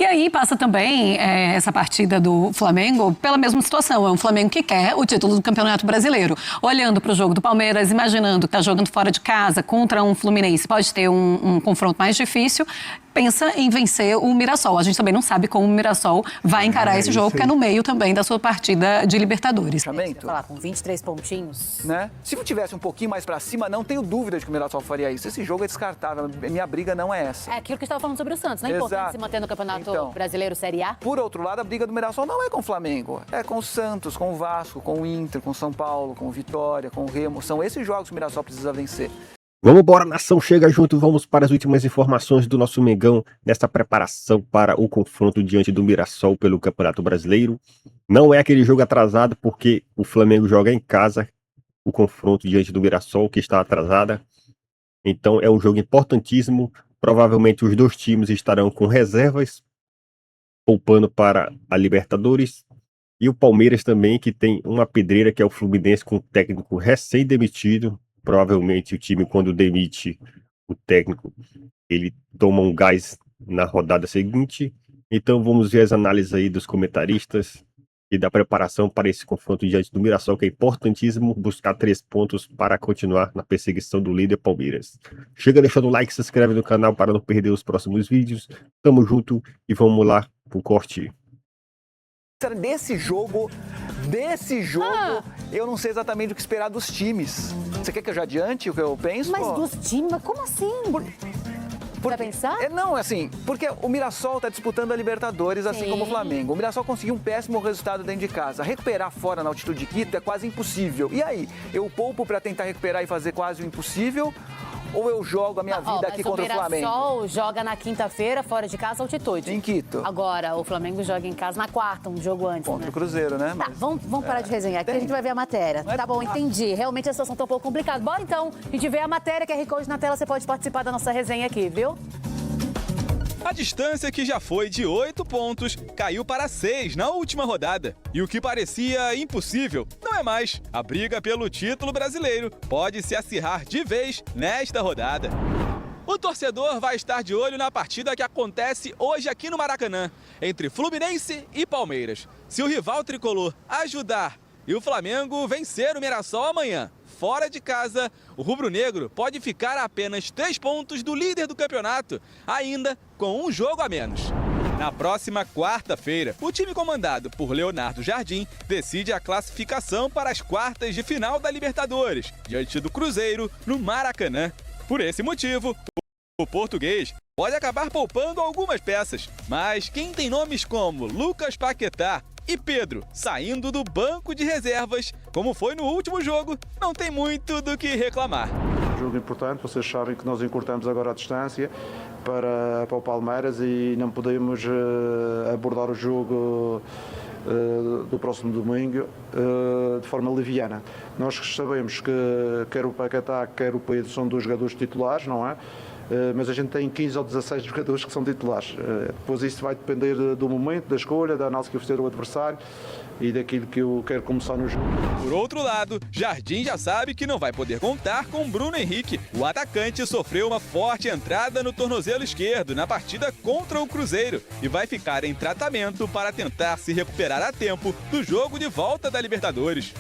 E aí passa também essa partida do Flamengo pela mesma situação. É um Flamengo que quer o título do Campeonato Brasileiro. Olhando para o jogo do Palmeiras, imaginando que está jogando fora de casa contra um Fluminense, pode ter um confronto mais difícil, pensa em vencer o Mirassol. A gente também não sabe como o Mirassol vai encarar esse jogo, porque é no meio também da sua partida de Libertadores. Falar com 23 pontinhos. Né? Se não tivesse um pouquinho mais pra cima, não tenho dúvida de que o Mirassol faria isso. Esse jogo é descartável. Minha briga não é essa. É aquilo que eu estava falando sobre o Santos, não é importante se manter no Campeonato Brasileiro Série A? Por outro lado, a briga do Mirassol não é com o Flamengo. É com o Santos, com o Vasco, com o Inter, com o São Paulo, com o Vitória, com o Remo. São esses jogos que o Mirassol precisa vencer. Vamos embora, nação, chega junto, vamos para as últimas informações do nosso Mengão nesta preparação para o confronto diante do Mirassol pelo Campeonato Brasileiro. Não é aquele jogo atrasado porque o Flamengo joga em casa, o confronto diante do Mirassol que está atrasada. Então é um jogo importantíssimo, provavelmente os dois times estarão com reservas, poupando para a Libertadores. E o Palmeiras também, que tem uma pedreira que é o Fluminense com o técnico recém-demitido. Provavelmente o time, quando demite o técnico, ele toma um gás na rodada seguinte. Então vamos ver as análises aí dos comentaristas e da preparação para esse confronto diante do Mirassol, que é importantíssimo buscar 3 pontos para continuar na perseguição do líder Palmeiras. Chega deixando o like, se inscreve no canal para não perder os próximos vídeos. Tamo junto e vamos lá pro corte. Desse jogo, eu não sei exatamente o que esperar dos times. Você quer que eu já adiante o que eu penso? Mas dos times? Como assim? Pra pensar? Não, assim, porque o Mirassol está disputando a Libertadores, assim como o Flamengo. O Mirassol conseguiu um péssimo resultado dentro de casa. Recuperar fora na altitude de Quito é quase impossível. E aí, eu poupo para tentar recuperar e fazer quase o impossível? Ou eu jogo a minha vida aqui contra o Flamengo? O Mirassol joga na quinta-feira, fora de casa, altitude. Em Quito. Agora, o Flamengo joga em casa na quarta, um jogo antes, contra o Cruzeiro, né? Tá, vamos parar de resenhar aqui, a gente vai ver a matéria. Tá bom, entendi. Realmente a situação tá um pouco complicada. Bora então, a gente vê a matéria, QR Code na tela, você pode participar da nossa resenha aqui, viu? A distância, que já foi de 8 pontos, caiu para 6 na última rodada. E o que parecia impossível não é mais. A briga pelo título brasileiro pode se acirrar de vez nesta rodada. O torcedor vai estar de olho na partida que acontece hoje aqui no Maracanã, entre Fluminense e Palmeiras. Se o rival tricolor ajudar e o Flamengo vencer o Mirassol amanhã, fora de casa, o rubro-negro pode ficar a apenas 3 pontos do líder do campeonato, ainda com um jogo a menos. Na próxima quarta-feira, o time comandado por Leonardo Jardim decide a classificação para as quartas de final da Libertadores, diante do Cruzeiro, no Maracanã. Por esse motivo, o português pode acabar poupando algumas peças, mas quem tem nomes como Lucas Paquetá e Pedro saindo do banco de reservas, como foi no último jogo, não tem muito do que reclamar. Jogo importante, vocês sabem que nós encurtamos agora a distância para o Palmeiras e não podemos abordar o jogo do próximo domingo de forma leviana. Nós sabemos que quer o Paquetá, quer o Pedro são 2 jogadores titulares, não é? Mas a gente tem 15 ou 16 jogadores que são titulares. Depois isso vai depender do momento, da escolha, da análise que eu fizer o adversário e daquilo que eu quero começar no jogo. Por outro lado, Jardim já sabe que não vai poder contar com Bruno Henrique. O atacante sofreu uma forte entrada no tornozelo esquerdo na partida contra o Cruzeiro e vai ficar em tratamento para tentar se recuperar a tempo do jogo de volta da Libertadores.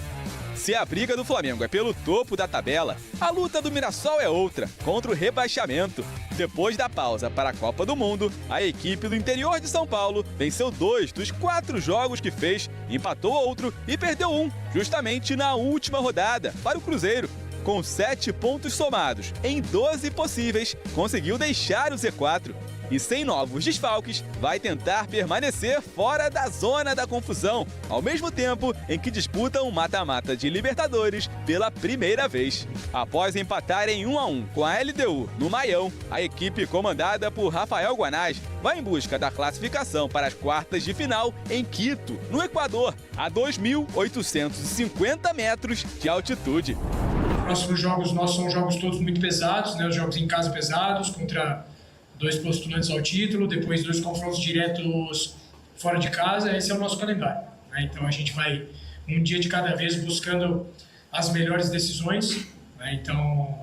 Se a briga do Flamengo é pelo topo da tabela, a luta do Mirassol é outra, contra o rebaixamento. Depois da pausa para a Copa do Mundo, a equipe do interior de São Paulo venceu 2 dos 4 jogos que fez, empatou outro e perdeu um, justamente na última rodada, para o Cruzeiro. Com 7 pontos somados em 12 possíveis, conseguiu deixar o Z4. E sem novos desfalques, vai tentar permanecer fora da zona da confusão, ao mesmo tempo em que disputa um mata-mata de Libertadores pela primeira vez. Após empatar em 1-1 com a LDU no Maião, a equipe comandada por Rafael Guanás vai em busca da classificação para as quartas de final em Quito, no Equador, a 2.850 metros de altitude. Os próximos jogos nossos são jogos todos muito pesados, né? Os jogos em casa pesados, contra 2 postulantes ao título, depois 2 confrontos diretos fora de casa. Esse é o nosso calendário, né? Então a gente vai um dia de cada vez buscando as melhores decisões, né? Então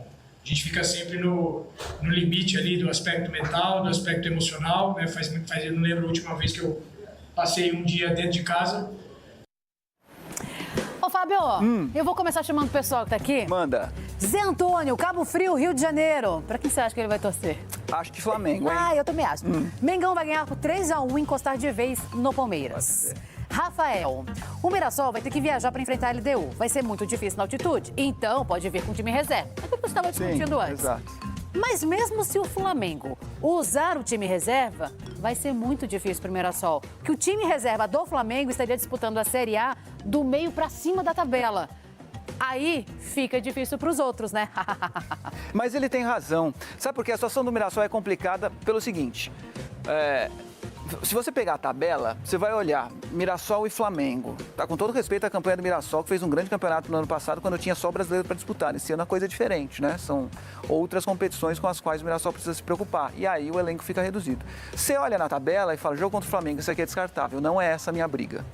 A gente fica sempre no limite ali do aspecto mental, do aspecto emocional, né? Eu não lembro a última vez que eu passei um dia dentro de casa. Ô, Fábio, eu vou começar chamando o pessoal que tá aqui. Manda. Zé Antônio, Cabo Frio, Rio de Janeiro. Pra quem você acha que ele vai torcer? Acho que Flamengo, hein? Eu também acho. Mengão vai ganhar por 3-1 e encostar de vez no Palmeiras. Rafael, o Mirassol vai ter que viajar para enfrentar a LDU. Vai ser muito difícil na altitude, então pode vir com o time reserva. É o que você estava discutindo antes. Exato. Mas mesmo se o Flamengo usar o time reserva, vai ser muito difícil para o Mirassol. Que o time reserva do Flamengo estaria disputando a Série A do meio para cima da tabela. Aí fica difícil para os outros, né? Mas ele tem razão. Sabe por quê? A situação do Mirassol é complicada pelo seguinte. Se você pegar a tabela, você vai olhar Mirassol e Flamengo. Tá? Com todo respeito à campanha do Mirassol, que fez um grande campeonato no ano passado, quando tinha só brasileiro para disputar. Esse ano a coisa é diferente, né? São outras competições com as quais o Mirassol precisa se preocupar. E aí o elenco fica reduzido. Você olha na tabela e fala, jogo contra o Flamengo, isso aqui é descartável. Não é essa a minha briga.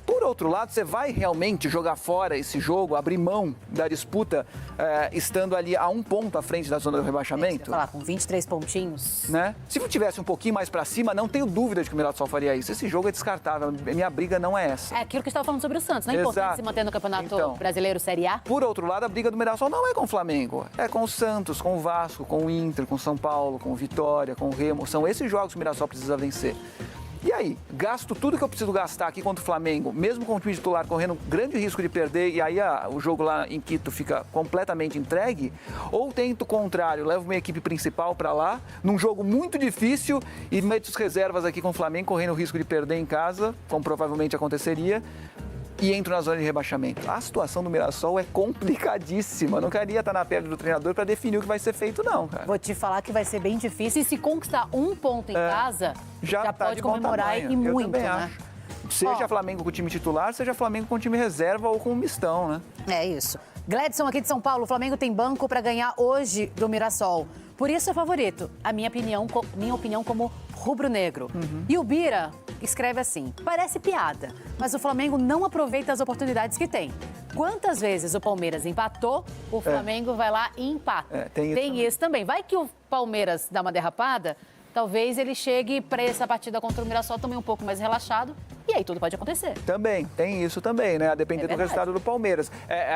Por outro lado, você vai realmente jogar fora esse jogo, abrir mão da disputa, estando ali a 1 ponto à frente da zona do rebaixamento? Falar com 23 pontinhos. Né? Se tivesse um pouquinho mais pra cima, não tenho dúvida de que o Mirassol faria isso. Esse jogo é descartável, minha briga não é essa. É aquilo que você estava falando sobre o Santos, não é importante se manter no Campeonato Brasileiro Série A? Por outro lado, a briga do Mirassol não é com o Flamengo, é com o Santos, com o Vasco, com o Inter, com o São Paulo, com o Vitória, com o Remo. São esses jogos que o Mirassol precisa vencer. E aí, gasto tudo que eu preciso gastar aqui contra o Flamengo, mesmo com o time titular correndo grande risco de perder, e aí o jogo lá em Quito fica completamente entregue, ou tento o contrário, levo minha equipe principal para lá, num jogo muito difícil, e meto as reservas aqui com o Flamengo, correndo o risco de perder em casa, como provavelmente aconteceria, e entro na zona de rebaixamento. A situação do Mirassol é complicadíssima. Não queria estar na pele do treinador para definir o que vai ser feito, não, cara. Vou te falar que vai ser bem difícil. E se conquistar 1 ponto em casa, já tá pode comemorar e muito, né? Acho. Seja Flamengo com o time titular, seja Flamengo com o time reserva ou com o mistão, né? É isso. Gledson aqui de São Paulo, o Flamengo tem banco para ganhar hoje do Mirassol. Por isso é favorito. A minha opinião como rubro-negro. E o Bira escreve assim, parece piada, mas o Flamengo não aproveita as oportunidades que tem. Quantas vezes o Palmeiras empatou, o Flamengo vai lá e empata. Tem isso também. Vai que o Palmeiras dá uma derrapada, talvez ele chegue para essa partida contra o Mirassol também um pouco mais relaxado. E aí tudo pode acontecer. Também, tem isso também, né? A depender do resultado do Palmeiras.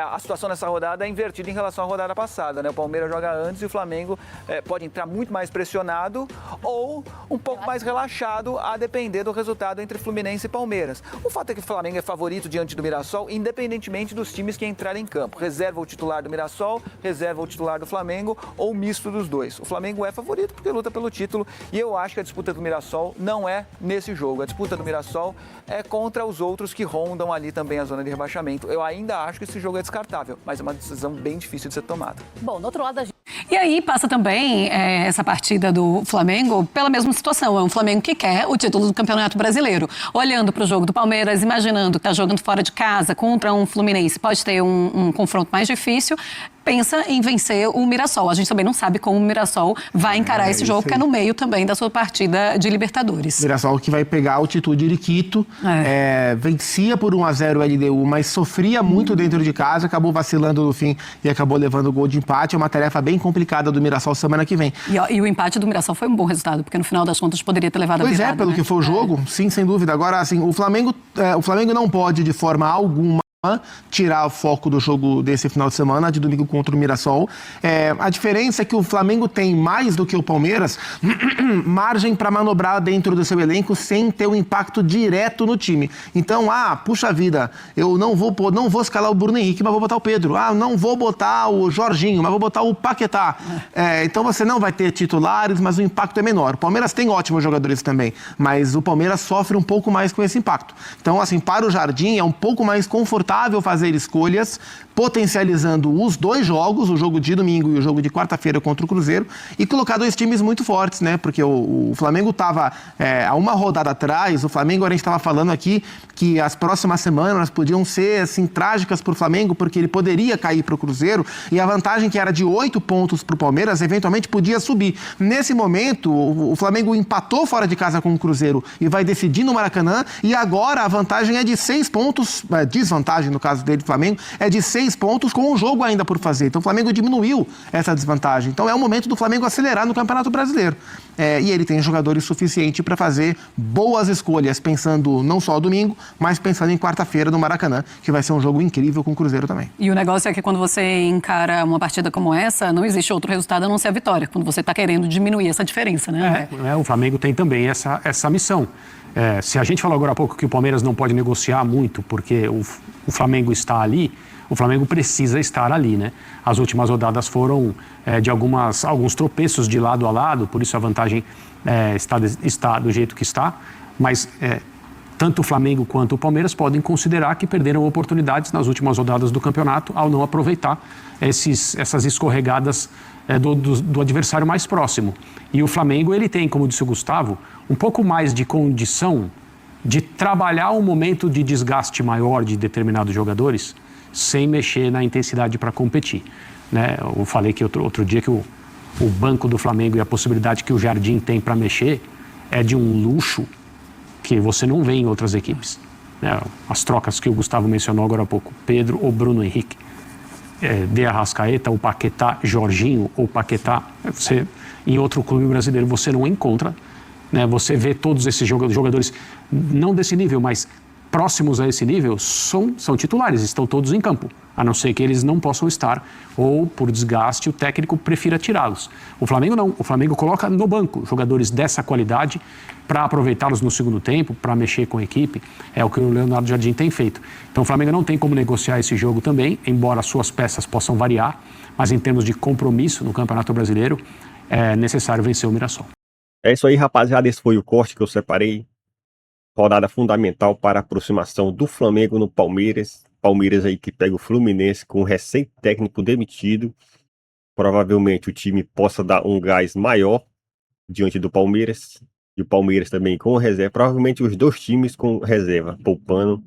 A situação nessa rodada é invertida em relação à rodada passada, né? O Palmeiras joga antes e o Flamengo pode entrar muito mais pressionado ou um pouco mais relaxado, a depender do resultado entre Fluminense e Palmeiras. O fato é que o Flamengo é favorito diante do Mirassol, independentemente dos times que entrarem em campo. Reserva o titular do Mirassol, reserva o titular do Flamengo ou misto dos dois. O Flamengo é favorito porque luta pelo título e eu acho que a disputa do Mirassol não é nesse jogo. A disputa do Mirassol é contra os outros que rondam ali também a zona de rebaixamento. Eu ainda acho que esse jogo é descartável, mas é uma decisão bem difícil de ser tomada. Bom, no outro lado E aí passa também essa partida do Flamengo pela mesma situação. É um Flamengo que quer o título do Campeonato Brasileiro. Olhando para o jogo do Palmeiras, imaginando que está jogando fora de casa contra um Fluminense, pode ter um confronto mais difícil, pensa em vencer o Mirassol. A gente também não sabe como o Mirassol vai encarar esse jogo, porque é no meio também da sua partida de Libertadores. Mirassol que vai pegar a altitude de Quito, vencia por 1-0 o LDU, mas sofria muito dentro de casa, acabou vacilando no fim e acabou levando o gol de empate. É uma tarefa bem complicada do Mirassol semana que vem. E o empate do Mirassol foi um bom resultado, porque no final das contas poderia ter levado a virada. Pois é, pelo que foi o jogo, sim, sem dúvida. Agora, assim, o Flamengo não pode, de forma alguma, tirar o foco do jogo desse final de semana, de domingo contra o Mirassol. A diferença é que o Flamengo tem, mais do que o Palmeiras, margem para manobrar dentro do seu elenco sem ter um impacto direto no time. Então, puxa vida, eu não vou escalar o Bruno Henrique, mas vou botar o Pedro. Não vou botar o Jorginho, mas vou botar o Paquetá. Então você não vai ter titulares, mas o impacto é menor. O Palmeiras tem ótimos jogadores também, mas o Palmeiras sofre um pouco mais com esse impacto. Então, assim, para o Jardim é um pouco mais confortável fazer escolhas, potencializando os dois jogos, o jogo de domingo e o jogo de quarta-feira contra o Cruzeiro, e colocar dois times muito fortes, né? Porque o Flamengo estava, há uma rodada atrás, o Flamengo, a gente estava falando aqui que as próximas semanas podiam ser, assim, trágicas para o Flamengo, porque ele poderia cair para o Cruzeiro, e a vantagem que era de 8 pontos para o Palmeiras, eventualmente podia subir. Nesse momento, o Flamengo empatou fora de casa com o Cruzeiro e vai decidir no Maracanã, e agora a vantagem é de 6 pontos, desvantagem desvantagem, no caso dele, Flamengo, é de 6 pontos com um jogo ainda por fazer. Então o Flamengo diminuiu essa desvantagem. Então é o momento do Flamengo acelerar no Campeonato Brasileiro. E ele tem jogadores suficientes para fazer boas escolhas, pensando não só domingo, mas pensando em quarta-feira no Maracanã, que vai ser um jogo incrível com o Cruzeiro também. E o negócio é que quando você encara uma partida como essa, não existe outro resultado a não ser a vitória, quando você está querendo diminuir essa diferença, né? O Flamengo tem também essa missão. Se a gente falou agora há pouco que o Palmeiras não pode negociar muito porque o Flamengo está ali, o Flamengo precisa estar ali, né? As últimas rodadas foram de alguns tropeços de lado a lado, por isso a vantagem está do jeito que está, mas tanto o Flamengo quanto o Palmeiras podem considerar que perderam oportunidades nas últimas rodadas do campeonato ao não aproveitar essas escorregadas do adversário mais próximo. E o Flamengo, ele tem, como disse o Gustavo, um pouco mais de condição de trabalhar um momento de desgaste maior de determinados jogadores sem mexer na intensidade para competir, né? Eu falei que outro dia que o banco do Flamengo e a possibilidade que o Jardim tem para mexer é de um luxo que você não vê em outras equipes, né? As trocas que o Gustavo mencionou agora há pouco, Pedro ou Bruno Henrique, De Arrascaeta, ou Paquetá, Jorginho ou Paquetá, em outro clube brasileiro você não encontra, né? Você vê todos esses jogadores, não desse nível, mas próximos a esse nível, são titulares, estão todos em campo, a não ser que eles não possam estar, ou por desgaste o técnico prefira tirá-los. O Flamengo não, o Flamengo coloca no banco jogadores dessa qualidade para aproveitá-los no segundo tempo, para mexer com a equipe, é o que o Leonardo Jardim tem feito. Então o Flamengo não tem como negociar esse jogo também, embora suas peças possam variar, mas em termos de compromisso no Campeonato Brasileiro, é necessário vencer o Mirassol. É isso aí, rapaziada, esse foi o corte que eu separei. Rodada fundamental para a aproximação do Flamengo no Palmeiras. Palmeiras aí que pega o Fluminense com o recém-técnico demitido. Provavelmente o time possa dar um gás maior diante do Palmeiras. E o Palmeiras também com reserva. Provavelmente os dois times com reserva, poupando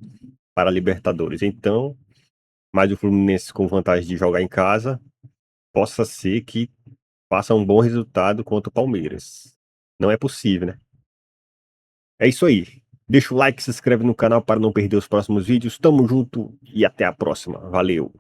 para a Libertadores. Então, mas o Fluminense com vantagem de jogar em casa, possa ser que faça um bom resultado contra o Palmeiras. Não é possível, né? É isso aí. Deixa o like, se inscreve no canal para não perder os próximos vídeos. Tamo junto e até a próxima. Valeu!